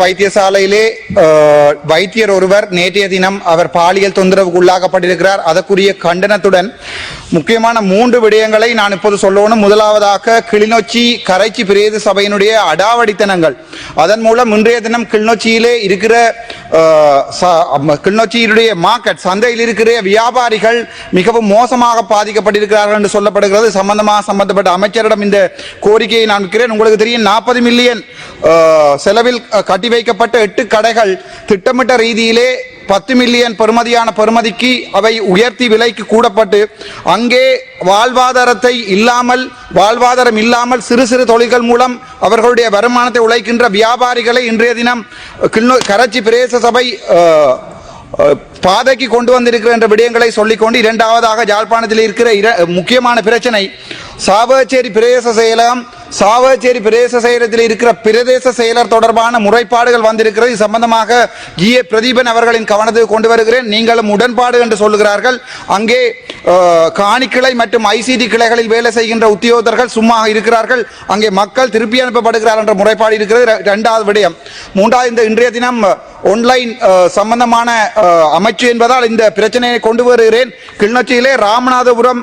வைத்தியசாலையிலே வைத்தியர் ஒருவர் நேற்றைய தினம் அவர் பாலியல் தொந்தரவுக்கு உள்ளாக்கப்பட்டிருக்கிறார். அதற்குரிய கண்டனத்துடன் முக்கியமான 3 விடயங்களை நான் இப்போது சொல்லணும். முதலாவதாக கிளிநொச்சி கரைச்சி பிரதேச சபையினுடைய அடாவடித்தனங்கள். அதன் மூலம் இன்றைய தினம் கிளிநொச்சியிலே இருக்கிற கிளிநொச்சியினுடைய மார்க்கெட் சந்தையில் இருக்கிற வியாபாரிகள் மிகவும் மோசமாக பாதிக்கப்பட்டிருக்கிறார்கள் என்று சொல்லப்படுகிறது. சம்பந்தப்பட்ட அமைச்சரிடம் இந்த கோரிக்கையை நான் வைக்கிறேன். உங்களுக்கு தெரியும் 40 மில்லியன் செலவில் கட்டி வைக்கப்பட்ட 8 கடைகள் திட்டமிட்ட ரீதியிலே 10 மில்லியன் பெறுமதிக்கு அவை உயர்த்தி விலைக்கு கூடப்பட்டு அங்கே வாழ்வாதாரம் இல்லாமல் சிறு சிறு தொழில்கள் மூலம் அவர்களுடைய வருமானத்தை உழைக்கின்ற வியாபாரிகளை இன்றைய தினம் கரைச்சி பிரதேச சபை பாதைக்கு கொண்டு வந்திருக்கிற என்ற விடயங்களை சொல்லிக்கொண்டு, இரண்டாவதாக யாழ்ப்பாணத்தில் இருக்கிற முக்கியமான பிரச்சனை சாவகச்சேரி பிரதேச செயலகம். சாவகச்சேரி பிரதேச செயலகத்தில் இருக்கிற பிரதேச செயலர் தொடர்பான முறைப்பாடுகள் வந்திருக்கிறது. இது சம்பந்தமாக GA பிரதீபன் அவர்களின் கவனத்துக்கு கொண்டு வருகிறேன். நீங்களும் உடன்பாடு என்று சொல்லுகிறார்கள். அங்கே காணி கிளை மற்றும் ICT கிளைகளில் வேலை செய்கின்ற உத்தியோகத்தர்கள் சும்மா இருக்கிறார்கள். அங்கே மக்கள் திருப்பி அனுப்பப்படுகிறார் என்ற முறைப்பாடு இருக்கிறது. இரண்டாவது விடயம். மூன்றாவது, இன்றைய தினம் ஆன்லைன் சம்பந்தமான அமைச்சு என்பதால் இந்த பிரச்சனையை கொண்டு வருகிறேன். கிளிநொச்சியிலே ராமநாதபுரம்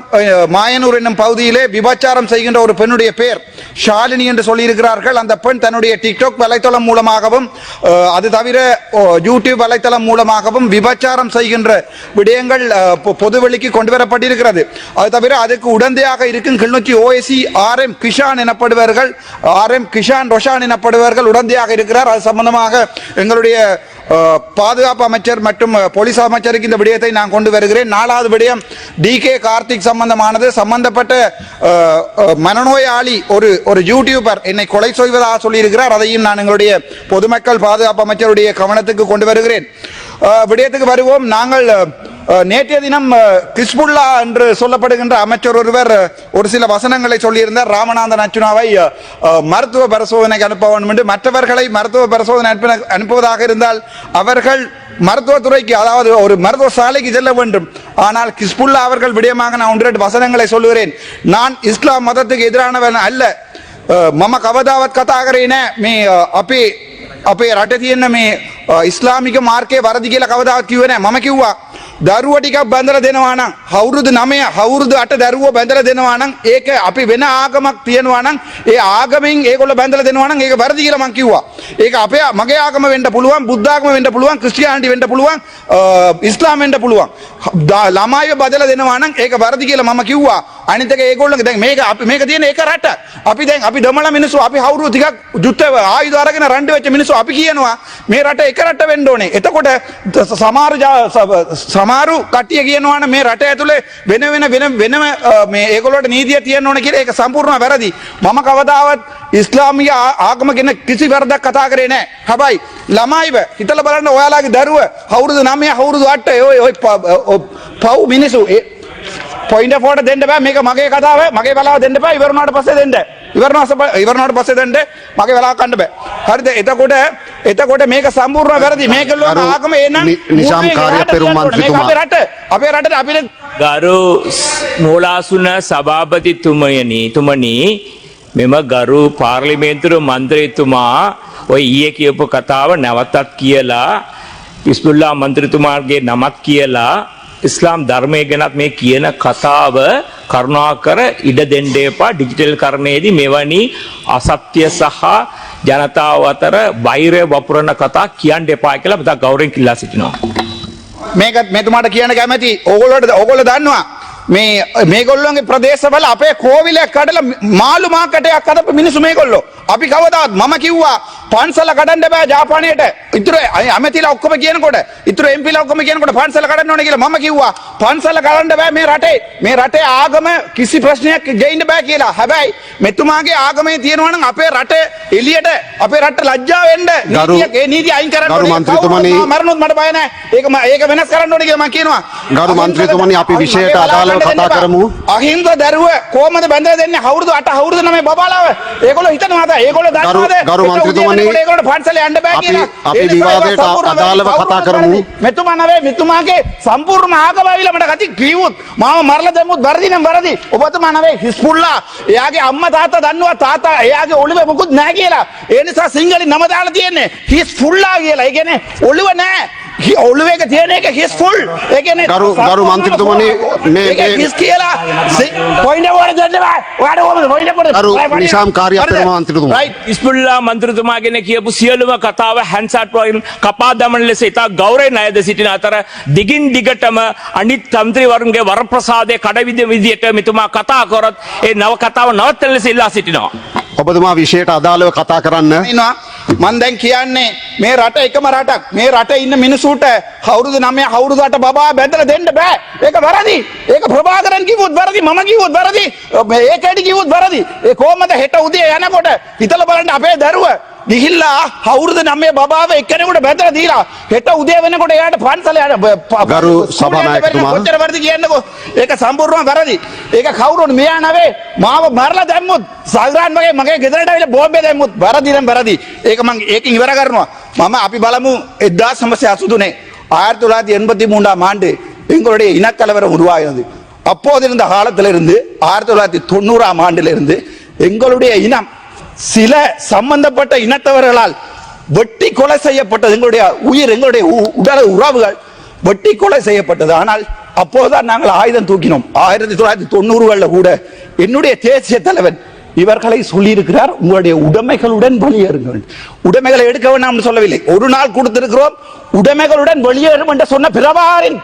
மாயனூர் என்னும் பகுதியிலே விபச்சாரம் செய்கின்ற ஒரு பெண்ணுடைய பெயர் ஷாலினி என்று சொல்லியிருக்கிறார்கள். அந்த பெண் தன்னுடைய டிக்டாக் வலைத்தளம் மூலமாகவும் அது தவிர யூடியூப் வலைத்தளம் மூலமாகவும் விபச்சாரம் செய்கின்ற விடயங்கள் பொதுவெளிக்கு கொண்டு வரப்பட்டிருக்கிறது. அது தவிர அதுக்கு உடந்தையாக இருக்கும் Kilinochchi OSC RM Kisan எனப்படுவார்கள், RM Kisan Roshan எனப்படுவார்கள் உடந்தையாக இருக்கிறார். அது சம்பந்தமாக எங்களுடைய பாதுகாப்பு அமைச்சர் மற்றும் போலீஸ் அமைச்சருக்கு இந்த விடயத்தை நான் கொண்டு வருகிறேன். 4வது விடயம் DK கார்த்திக் சம்பந்தமானது. சம்பந்தப்பட்ட மனநோயாளி ஒரு யூடியூபர் என்னை கொலை செய்வதாக சொல்லியிருக்கிறார். அதையும் நான் எங்களுடைய பொதுமக்கள் பாதுகாப்பு அமைச்சருடைய கவனத்துக்கு கொண்டு வருகிறேன். விடயத்துக்கு வருவோம். நாங்கள் நேற்றைய தினம் கிஸ்புல்லா என்று சொல்லப்படுகின்ற அமைச்சர் ஒருவர் ஒரு சில வசனங்களை சொல்லியிருந்தார். ராமநாதன் அர்ச்சுனாவை மருத்துவ பரிசோதனைக்கு அனுப்ப வேண்டும் என்று. மற்றவர்களை மருத்துவ பரிசோதனை அனுப்புவதாக இருந்தால் அவர்கள் மருத்துவத்துறைக்கு, அதாவது ஒரு மருத்துவ சாலைக்கு செல்ல வேண்டும். ஆனால் கிஸ்புல்லா அவர்கள் விடயமாக நான் 1-2 வசனங்களை சொல்லுகிறேன். நான் இஸ்லாம் மதத்துக்கு எதிரானவன் அல்ல. மம கவதாவத் கதாகரேன மே අපේ රට තියෙන මේ ඉස්ලාමික මාර්ගයේ වරදි කියලා කවදාවත් කිව්වේ නැහැ. මම කිව්වා දරුවෝ ටිකක් බඳලා දෙනවා නම් අවුරුදු 9 අවුරුදු 8 දරුවෝ බඳලා දෙනවා නම් ඒක අපි වෙන ආගමක් තියනවා නම් ඒ ආගමෙන් ඒගොල්ලෝ බඳලා දෙනවා නම් ඒක වරදි කියලා මම කිව්වා. ඒක මගේ ආගම වෙන්න පුළුවන්, බුද්ධ ආගම වෙන්න පුළුවන්, ක්‍රිස්තියානිටි වෙන්න පුළුවන්, ඉස්ලාම් වෙන්න පුළුවන්. ළමයිව බදලා දෙනවා නම් ඒක වරදි කියලා මම කිව්වා. අනිත් එක ඒගොල්ලෝගේ දැන් මේක තියෙන එක රට. අපි දමල මිනිස්සු අපි අවුරුදු ටිකක් යුද්ධ ආයුධ අරගෙන රණ්ඩු වෙච්ච මිනිස්සු අපි කියනවා මේ රට එක රට වෙන්න ඕනේ. එතකොට සමහරු කට්ටිය කියනවා මේ රට ඇතුලේ වෙන මේ ඒගොල්ලෝට නීතිය තියෙන්න ඕනේ කියලා. ඒක සම්පූර්ණව වැරදි. මම කවදාවත් ඉස්ලාමීය ආගම ගැන කිසි වරදක් කතා කරේ නැහැ. හැබැයි ළමයිව හිතලා බලන්න, ඔයාලගේ දරුව අවුරුදු 9 අවුරුදු 8 ඔය පව් මිනිස්සු පොයින්ට් ෆෝට දෙන්න බෑ. මේක මගේ කතාව, මගේ බලාව දෙන්න බෑ. ඉවරනාට පස්සේ දෙන්න. ඉවරනාට පස්සේ දෙන්න. මගේ බලාව ගන්න බෑ. හරිද? එතකොට මේක සම්පූර්ණ වැරදි. මේකලෝ ආගම එනනම් නිසාම් කාර්ය පෙරම් මන්ත්‍රීතුමා අපේ රටට අපිට ගරු මූලාසන සභාපතිතුමනි මෙම ගරු පාර්ලිමේන්තු මන්ත්‍රීතුමා ඔය ඊයේ කියපු කතාව නැවතත් කියලා ඉස්බුල්ලා මන්ත්‍රීතුමාගේ නමක් කියලා ඉස්ලාම් ධර්මයේ ගැනත් මේ කියන කතාව කරුණාකර ඉඩ දෙන්න එපා. ඩිජිටල් කරණයේදී මෙවැනි අසත්‍ය සහ ජනතාව අතර වෛරය වපුරන කතා කියන්න එපා කියලා මම ගෞරවයෙන් කිල්ලා සිටිනවා. මේකත් මෙතුමාට කියන්න කැමැති. ඕගොල්ලෝ දන්නවා මේගොල්ලෝගේ ප්‍රදේශවල අපේ කෝවිලයක් කඩලා මාළු මාකටයක් අදපු මිනිස්සු මේගොල්ලෝ. අපි කවදාවත් මම කිව්වා පන්සල කඩන්න බෑ ජාපානයේට. ඉතුරු ඇමතිලා ඔක්කොම කියනකොට, ඉතුරු MPලා ඔක්කොම කියනකොට පන්සල කඩන්න ඕනේ කියලා මම කිව්වා. පන්සල කඩන්න බෑ මේ රටේ ආගම කිසි ප්‍රශ්නයක් දෙන්න බෑ කියලා. හැබැයි මෙතුමාගේ ආගමේ තියෙනවා නම් අපේ රට එළියට, අපේ රට ලැජ්ජා වෙන්න නීතිය අයින් කරන්න ඕනේ. මරණොත් මට බය නැහැ. ඒක වෙනස් කරන්න ඕනේ කියලා මම කියනවා. ගරු මන්ත්‍රීතුමනි අපි විශේෂයට අදාළව කතා කරමු. අහිංස දරුව කොහමද බඳලා දෙන්නේ? අවුරුදු 8 අවුරුදු 9 බබාලාව. ඒගොල්ලෝ හිතනවා ඒගොල්ලෝ දන්නවද? ගරු මන්ත්‍රීතුමනි ඒගොල්ලෝ පන්සලේ යන්න බෑ කියලා. අපි විවාදයට අදාළව කතා කරමු. මෙතුමා නවේ මෙතුමාගේ සම්පූර්ණ ආගම ඇවිල්ලා මට කති කිව්වොත් මාව මරලා දැම්මොත් වැරදි නම් වැරදි. ඔබතුමා නවේ හිස්බුල්ලා එයාගේ අම්මා තාත්තා දන්නවා තාත්තා එයාගේ ඔළුවේ මොකුත් නැහැ කියලා. ඒ නිසා සිංහලෙන් නම දාලා තියෙන්නේ හිස්බුල්ලා කියලා. ඒ කියන්නේ ඔළුව නැහැ. ඔළුවේක තියෙන එක හිස්ෆුල්. ඒ කියන්නේ ගරු මන්ත්‍රීතුමනි මේ හිස් කියලා පොයින්ට් එක වල දෙන්න බෑ. ඔයාලට කොහමද පොයින්ට් එක පොඩ ගරු නිශාම් කාර්යපෙරම මන්ත්‍රීතුමා රයිට් ඉස්බුල්ලා මන්ත්‍රතුමා ගැන කියපු සියලුම කතාව හැන්සාට් වලින් කපා දමන ලෙස ඉතා ගෞරවයෙන් අයද සිටින අතර දිගින් දිගටම අනිත් තන්ත්‍රීවරුන්ගේ වරප්‍රසාදයේ කඩවිද විදියට මෙතුමා කතා කරොත් ඒ නව කතාව නවත්තන ලෙස ඉල්ලා සිටිනවා. ඔබතුමා විෂයට අදාළව කතා කරන්න. ඉන්නවා මම දැන් කියන්නේ මේ රට එකම රටක්. මේ රටේ ඉන්න මිනිසුන්ට අවුරුදු 9 අවුරුදු 8 බබා බැඳලා දෙන්න බෑ. ඒක වැරදි. ඒක ප්‍රභාකරන් කිව්වොත් වැරදි. මම කිව්වොත් වැරදි. ඒකෙඩි කිව්වොත් වැරදි. ඒ කොහමද හෙට උදේ යනකොට හිතලා බලන්න අපේ දරුවා ගිහිල්ලා අවුරුදු 9 බබාව එක්කෙනෙකුට බැඳලා දීලා හෙට උදේ වෙනකොට එයාට පන්සලේ ගරු සභානායකතුමා කොච්චර වැරදි කියන්නකෝ. ඒක සම්පූර්ණව වැරදි. ඒක කවුරුන් මෙයා නවේ මාව මරලා දැම්මොත් සල්රාන් වගේ මගේ ගෙදරට ආවිල්ලා බෝම්බේ දැම්මොත් වැරදි නම් වැරදි. ඒක මම ඒකෙන් ඉවර කරනවා. මම අපි බලමු 1983 1983 ஆண்டு எங்களுடைய இனக்கலவரம் உருவாகிறது. அப்போது இருந்த காலத்திலிருந்து 1990 ஆண்டிலிருந்து எங்களுடைய இனம் சில சம்பந்தப்பட்ட இனத்தவர்களால் வெட்டி கொலை செய்யப்பட்டது. எங்களுடைய உயிர் எங்களுடைய உடல் உறவுகள் வெட்டி கொலை செய்யப்பட்டது. ஆனால் அப்போதுதான் நாங்கள் ஆயுதம் தூக்கினோம். 1990களில் கூட என்னுடைய தேசிய தலைவன் இவர்களை சொல்லியிருக்கிறார், உங்களுடைய உடைமைகளுடன் வெளியேறுங்கள். உடைமைகளை எடுக்க வேண்டாம் சொல்லவில்லை. ஒரு நாள் கொடுத்திருக்கிறோம், உடைமைகளுடன் வெளியேறும் என்று சொன்ன பிரபாரின்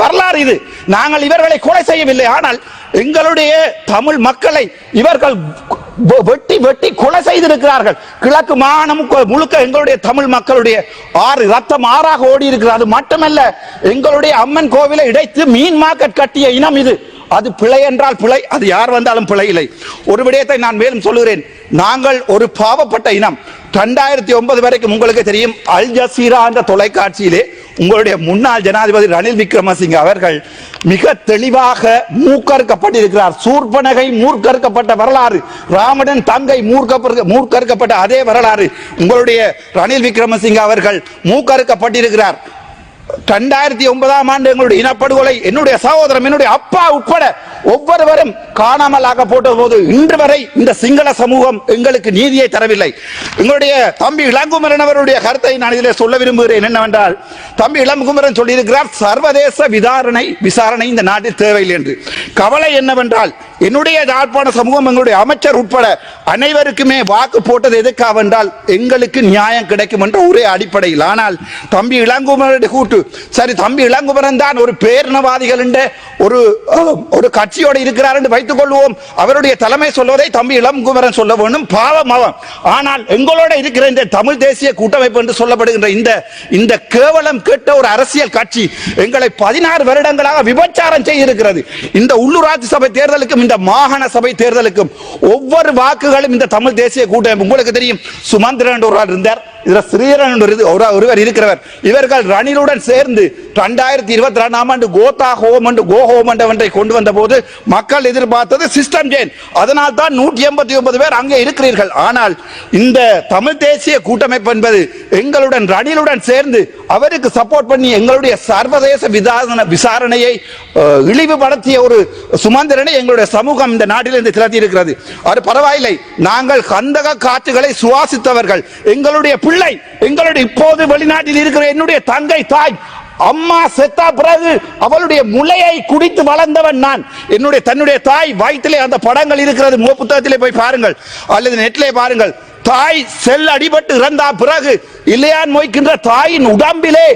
வரலாறு இது. நாங்கள் இவர்களை கொலை செய்யவில்லை. ஆனால் எங்களுடைய தமிழ் மக்களை இவர்கள் வெட்டி வெட்டி கொலை செய்திருக்கிறார்கள். கிழக்கு மாகாணம் முழுக்க எங்களுடைய தமிழ் மக்களுடைய ரத்தம் ஆறாக ஓடி இருக்கிறது. அது மட்டுமல்ல, எங்களுடைய அம்மன் கோவிலை இடைத்து மீன் மார்க்கெட் கட்டிய இனம் இது. அது பிழை என்றால் பிழை, அது யார் வந்தாலும் பிழை இல்லை. ஒரு விடயத்தை நான் மேலும் சொல்லுகிறேன். நாங்கள் ஒரு பாவப்பட்ட இனம். 2009 வரைக்கும் உங்களுக்கு தெரியும், அல் ஜசீரா என்ற தொலைக்காட்சியிலே உங்களுடைய முன்னாள் ஜனாதிபதி ரணில் விக்ரமசிங்க அவர்கள் மிக தெளிவாக மூக்கறுக்கப்பட்டிருக்கிறார். சூர்பனகை மூர்க்கறுக்கப்பட்ட வரலாறு, ராமணன் தங்கை மூர்க்கறுக்கப்பட்ட அதே வரலாறு உங்களுடைய ரணில் விக்ரமசிங்க அவர்கள் மூக்கறுக்கப்பட்டிருக்கிறார். 2009 ஆண்டு எங்களுடைய இனப்படுகொலை, என்னுடைய சகோதரன், என்னுடைய அப்பா உட்பட ஒவ்வொருவரும் காணாமலாக போட்ட போது இன்று வரை இந்த சிங்கள சமூகம் எங்களுக்கு நீதியை தரவில்லை. எங்களுடைய தம்பி இளங்குமரன் அவருடைய கருத்தை நான் இதிலே சொல்ல விரும்புகிறேன். என்னவென்றால், தம்பி இளங்குமரன் சொல்லியிருக்கிறார், சர்வதேச விசாரணை இந்த நாட்டில் தேவையில்லை என்று. கவலை என்னவென்றால், என்னுடைய யாழ்ப்பாண சமூகம், எங்களுடைய அமைச்சர் உட்பட அனைவருக்குமே வாக்கு போட்டது எதுக்காக என்றால் எங்களுக்கு நியாயம் கிடைக்கும் என்ற ஒரே அடிப்படையில். ஆனால் தம்பி இளங்குமரனுடைய கூட்டு, சரி தம்பி இளங்குமரன் தான் ஒரு பேரினவாதிகள் என்ற ஒரு கட்சியோடு இருக்கிறார் என்று வைத்துக் கொள்வோம். அவருடைய தலைமை சொல்வதை தம்பி இளங்குமரன் சொல்ல வேண்டும், பாவம் அவன். ஆனால் எங்களோட இருக்கிற இந்த தமிழ் தேசிய கூட்டமைப்பு என்று சொல்லப்படுகின்ற இந்த கேவலம் கேட்ட ஒரு அரசியல் கட்சி எங்களை 16 வருடங்களாக விபச்சாரம் செய்திருக்கிறது. இந்த உள்ளூராட்சி சபை தேர்தலுக்கும் இந்த மாகாண சபை தேர்தலுக்கும் ஒவ்வொரு வாக்குகளும் இந்த தமிழ் தேசிய கூட்டமைப்பு, உங்களுக்கு தெரியும், சுமந்திரன் ஒரு ஆள் இருந்தார், இதுல ஸ்ரீரன் ஒருவர் இருக்கிறவர். இவர்கள் ரணிலுடன் சேர்ந்து 2022 ஆண்டு கோதா ஹோம் என்று கோ ஹோம் என்றை கொண்டு வந்த போது மக்கள் எதிர்பார்த்தது சிஸ்டம் சேஞ்ச். அதனால் தான் 189 பேர் அங்கே இருக்கிறீர்கள். ஆனால் இந்த தமிழ் தேசிய கூட்டமைப்பு என்பது எங்களுடன் ரணிலுடன் சேர்ந்து அவருக்கு சப்போர்ட் பண்ணி எங்களுடைய சர்வதேச விசாரணையை இழிவுபடுத்திய ஒரு சுமந்திரனை எங்களுடைய சமூகம் இந்த நாட்டிலிருந்து திரட்டி இருக்கிறது. அது பரவாயில்லை, நாங்கள் கந்தக காற்றுகளை சுவாசித்தவர்கள். எங்களுடைய பிள்ளை, எங்களுடைய இப்போது வெளிநாட்டில் இருக்கிற என்னுடைய தங்கை தாய், அம்மா செத்தா பிறகு அவளுடைய முளையை குடித்து வளர்ந்தவன் நான். தன்னுடைய தாய் வயிற்றிலே அந்த படங்கள் இருக்கிறது, புத்தகத்திலே போய் பாருங்கள் அல்லது நெட்டிலே பாருங்கள். தாய் செல் அடிபட்டு இறந்தா பிறகு இல்லையான் மொய்க்கின்ற தாயின் உடம்பிலே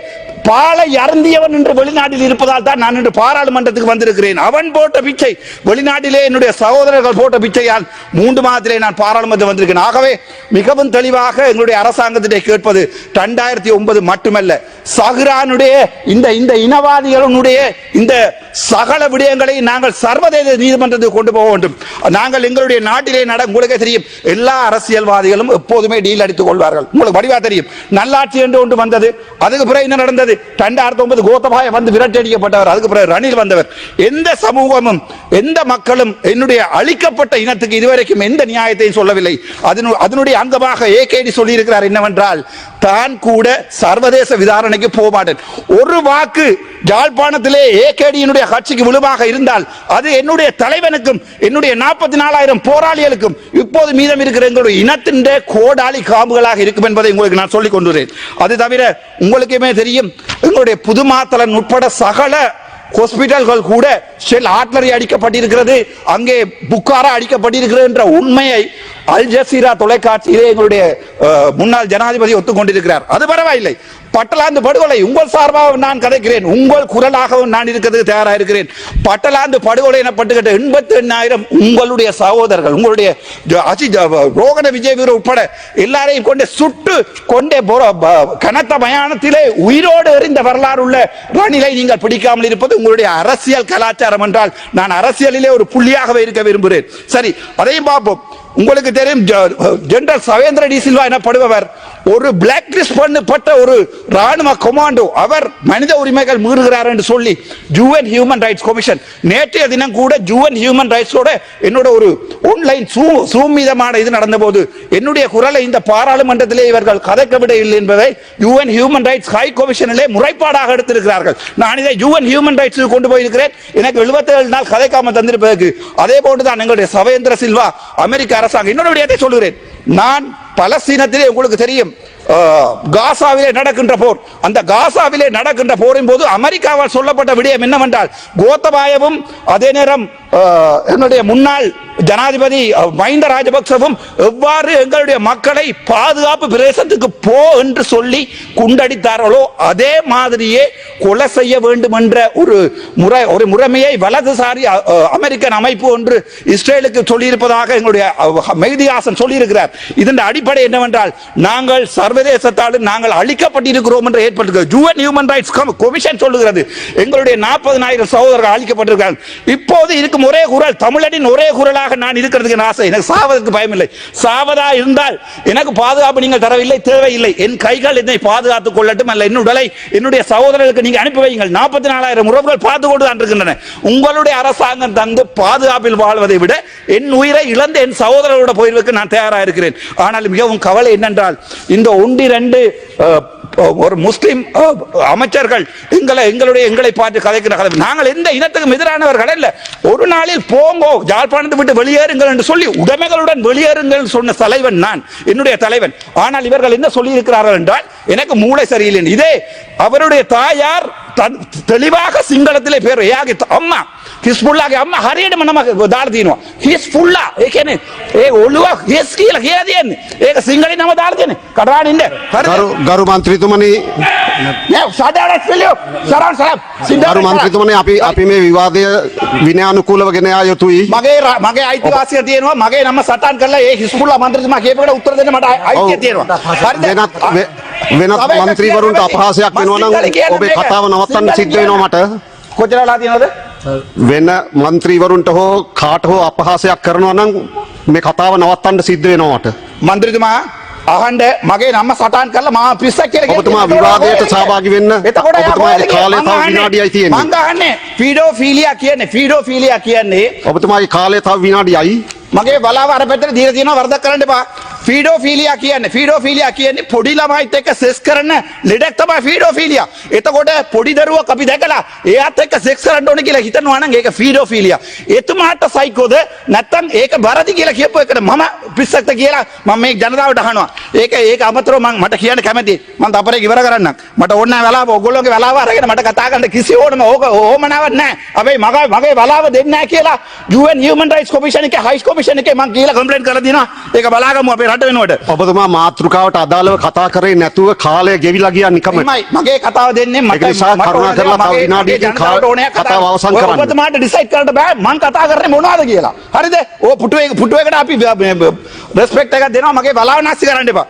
பாலை அருந்தியவன் என்று வெளிநாட்டில் இருப்பதால் தான் நான் இன்று பாராளுமன்றத்துக்கு வந்திருக்கிறேன். அவன் போட்ட பிச்சை, வெளிநாட்டிலே என்னுடைய சகோதரர்கள் போட்ட பிச்சையால் 3 மாதத்திலே நான் பாராளுமன்றம் வந்திருக்கிறேன். ஆகவே மிகவும் தெளிவாக எங்களுடைய அரசாங்கத்திலே கேட்பது 2009 மட்டுமல்ல, சஹ்ரானுடைய இந்த இனவாதிகளுடைய இந்த சகல விடயங்களை நாங்கள் சர்வதேச நீதிமன்றத்துக்கு கொண்டு போக வேண்டும். நாங்கள் எங்களுடைய நாட்டிலே உங்களுக்கு தெரியும், எல்லா அரசியல்வாதிகளும் எப்போதுமே டீல் அடித்துக் கொள்வார்கள். உங்களுக்கு வடிவா தெரியும், நல்லாட்சி என்று ஒன்று வந்தது, அதுக்கு பிறகு என்ன நடந்தது? நடந்தது 2009 கோத்தபாய வந்து விரட்டடிக்கப்பட்டவர், அதுக்கு பிறகு ரணில் வந்தவர். எந்த சமூகமும் எந்த மக்களும் என்னுடைய அழிக்கப்பட்ட இனத்துக்கு இதுவரைக்கும் எந்த நியாயத்தையும் சொல்லவில்லை. அதனுடைய அங்கமாக ஏகேடி சொல்லி இருக்கிறார் என்னவென்றால், தான் கூட சர்வதேச விசாரணைக்கு போக மாட்டேன். ஒரு வாக்கு யாழ்ப்பாணத்திலே ஏகேடியினுடைய கட்சிக்கு விழுமாக இருந்தால் அது என்னுடைய தலைவனுக்கும் என்னுடைய 44,000 போராளிகளுக்கும் இப்போது மீதம் இருக்கிற எங்களுடைய இனத்தின் கோடாளி காம்புகளாக இருக்கும் என்பதை உங்களுக்கு நான் சொல்லிக் கொண்டுறேன். அது தவிர உங்களுக்குமே தெரியும், எங்களுடைய புதுமாத்தலன் உட்பட சகல ஹாஸ்பிட்டல்கள் கூட ஷெல் ஆர்ட்லரி அடிக்கப்பட்டிருக்கிறது, அங்கே புக்காரா அடிக்கப்பட்டிருக்கிறது என்ற உண்மையை அல் ஜசீரா தொலைக்காட்சியிலே எங்களுடைய முன்னாள் ஜனாதிபதி ஒத்துக்கொண்டிருக்கிறார். அது பரவாயில்லை. பட்டலாந்து படுகொலை உங்கள் சார்பாக நான் கதைக்கிறேன், உங்கள் குரலாகவும் நான் இருக்கிறதுக்கு தயாராக இருக்கிறேன். பட்டலாந்து படுகொலை எனப்பட்டுக்கிட்ட 88,000 உங்களுடைய சகோதரர்கள், உங்களுடைய ரோகண விஜய் வீரர் உட்பட எல்லாரையும் கொண்டு சுட்டு கொண்டே கனத்த மயானத்திலே உயிரோடு எறிந்த வரலாறு உள்ள ரணிலை நீங்கள் பிடிக்காமல் இருப்பது உங்களுடைய அரசியல் கலாச்சாரம் என்றால் நான் அரசியலிலே ஒரு புள்ளியாகவே இருக்க விரும்புகிறேன். சரி, அதையும் பார்ப்போம். உங்களுக்கு தெரியும், ஜெனரல் சவேந்திர டி சில்வா எனப்படுபவர் ஒரு பிளாக் லிஸ்ட் பண்ணப்பட்ட ஒரு ராணுவ கமாண்டோ. அவர் மனித உரிமைகள் மீறுகிறார் என்று சொல்லி UN ஹியூமன் ரைட்ஸ் கமிஷன் நேற்றைய தினம் கூட UN ஹியூமன் ரைட்ஸோட என்னோட ஒரு ஆன்லைன் சூம் மீதமான இது நடந்த போது என்னுடைய குரலை இந்த பாராளுமன்றத்திலே இவர்கள் கதைக்க இல்லை என்பதை UN ஹியூமன் ரைட்ஸ் ஹை கமிஷனிலே முறைப்பாடாக எடுத்திருக்கிறார்கள். நான் இதை UN ஹியூமன் ரைட்ஸ் கொண்டு போயிருக்கிறேன். எனக்கு 77 நாள் கதைக்காம தந்திருப்பதற்கு. அதே போன்றுதான் எங்களுடைய சவேந்திர சில்வா அமெரிக்க அரசாங்கம். இன்னொரு விடயத்தை சொல்கிறேன். நான் பலஸ்தீனத்திலே உங்களுக்கு தெரியும் காசாவிலே நடக்கின்ற போர், அந்த காசாவிலே நடக்கின்ற போரின் போது அமெரிக்காவால் சொல்லப்பட்ட விடயம் என்னவென்றால், கோத்தபாயவும் அதே நேரம் என்னுடைய முன்னாள் ஜனாதிபதி மஹிந்த ராஜபக்சவும் எவ்வாறு எங்களுடைய மக்களை பாதுகாப்பு பிரதேசத்துக்கு போ என்று சொல்லி குண்டடித்தார்களோ அதே மாதிரியே கொலை செய்ய வேண்டும் என்ற ஒரு முறைமையை வலதுசாரி அமெரிக்கன் அமைப்பு ஒன்று இஸ்ரேலுக்கு சொல்லியிருப்பதாக எங்களுடைய மெஹ்தி ஹாசன் சொல்லியிருக்கிறார். இதன் அடிப்படை என்னவென்றால், நாங்கள் சர்வதேசத்தால் நாங்கள் அழிக்கப்பட்டிருக்கிறோம் என்று ஏற்பட்டிருக்கிறது. UN ஹியூமன் ரைட்ஸ் கமிஷன் சொல்லுகிறது எங்களுடைய 40,000 சகோதரர்கள் அழிக்கப்பட்டிருக்கிறார்கள். இப்போது இருக்கும் ஒரே குரல், தமிழனின் ஒரே குரலாக நான் இருக்கிறதுக்கு ஆசை. எனக்கு சாவதற்கு பயமில்லை. சாவதா இருந்தால் எனக்கு பாதுகாப்பு நீங்கள் தரவில்லை, தேவையில்லை. என் கைகள் என்னை பாதுகாத்துக் கொள்ளட்டும், அல்ல என் உடலை என்னுடைய சகோதரர்களுக்கு நீங்க அனுப்பி வையுங்கள். 44,000 உறவுகள் பார்த்து கொண்டு தான் இருக்கின்றன. உங்களுடைய அரசாங்கம் தந்து பாதுகாப்பில் வாழ்வதை விட என் உயிரை இழந்த என் சகோதரர்களோட போயிருக்க நான் தயாராக இருக்கிறேன். ஆனால் மிகவும் கவலை என்னென்றால், இந்த 1-2 ஒரு முஸ்லிம் அமைச்சர்கள் எங்களை பார்த்து கதைக்கிற கதை. நாங்கள் எந்த இனத்துக்கும் எதிரானவர்கள் அல்ல. ஒரு நாளில் போங்கோ, யாழ்ப்பாணத்தை விட்டு வெளியேறுங்கள் என்று சொல்லி உடைமைகளுடன் வெளியேறுங்கள் சொன்ன தலைவன் நான், என்னுடைய தலைவன். ஆனால் இவர்கள் என்ன சொல்லி இருக்கிறார்கள் என்றால், எனக்கு மூளை சரியில்லை. இதே அவருடைய தாயார் தெளிவாக සිංහලத்திலே பேர் අම්මා හිස්බුල්ලාගේ අම්මා හරියටම නම දාලා තිනවා. හිස්බුල්ලා ඒ කියන්නේ ඒ ඔළුව හිස් කියලා තියෙන්නේ. ඒක සිංහලෙන් නම දාලා තියෙන්නේ. කඩාගෙන ඉන්න. ගරු මන්ත්‍රීතුමනි, නෑ සාදාරත් පිළියෝ සරන් සරම්. ගරු මන්ත්‍රීතුමනි, අපි මේ විවාදය විනයානුකූලව ගෙන යා යුතුයි. මගේ අයිතිවාසිය තියෙනවා. මගේ නම සටහන් කරලා ඒ හිස්බුල්ලා මන්ත්‍රීතුමා කියපේකට උත්තර දෙන්න මට අයිතිය තියෙනවා. හරිද? වෙනත් මන්ත්‍රීවරුන්ට අපහාසයක් වෙනවා නම් ඔබේ කතාව නවත්තන්න සිද්ධ වෙනවා මට. කොච්චරලා තියෙනවද? වෙන මන්ත්‍රීවරුන්ට හෝ කාට හෝ අපහාසයක් කරනවා නම් මේ කතාව නවත්තන්න සිද්ධ වෙනවා මට. මන්ත්‍රීතුමා අහන්න මගේ නම සටහන් කරලා මා පිස්සක් කියලා කියනවා. ඔබතුමා විවාදයට සහභාගී වෙන්න. ඔබතුමාගේ කාලය තව විනාඩියයි තියෙන්නේ. මං අහන්නේ ෆීඩෝෆීලියා කියන්නේ ඔබතුමාගේ කාලය තව විනාඩියයි. මගේ බලාව අර පැත්තට දීලා තියෙනවා, වරදක් කරන්න එපා. ෆීඩෝෆීලියා කියන්නේ පොඩි ළමයිත් එක්ක සෙක්ස් කරන ලෙඩක් තමයි ෆීඩෝෆීලියා. එතකොට පොඩි දරුවක් අපි දැකලා එයාත් එක්ක සෙක්ස් කරන්න ඕනේ කියලා හිතනවා නම් ඒක ෆීඩෝෆීලියා. එතුමාට සයිකෝද නැත්නම් ඒක බරදි කියලා කියපු එකට මම පිස්සක්ද කියලා මම මේ ජනතාවට අහනවා. ඒක අමතරව මට කියන්න කැමතියි. මම තපරේ ඉවර කරන්නම්. මට ඕන නැහැ වෙලාව ඔයගොල්ලෝගේ වෙලාව අරගෙන මට කතා කරන්න කිසි ඕමනාවක් නැහැ. හැබැයි මගේ වෙලාව දෙන්නේ නැහැ කියලා UN Human Rights Commission එකේ හයි කමිෂන් එකේ මම කියලා කම්ප්ලේන්ට් කරලා දිනවා. ඒක බලාගමු අපේ රට වෙනුවට. ඔබතුමා මාතෘකාවට අදාළව කතා කරේ නැතුව කාලය ගෙවිලා ගියා නිකම්ම. මගේ කතාව දෙන්නේ මට කරුණා කරලා තව විනාඩියකින් කතාව අවසන් කරන්න. ඔබතුමාට ඩිසයිඩ් කරන්න බෑ මම කතා කරන්නේ මොනවද කියලා. හරිද? ඔය පුටුවේකට අපි රෙස්පෙක්ට් එකක් දෙනවා. මගේ බලාව නැස්ති කරන්න එපා.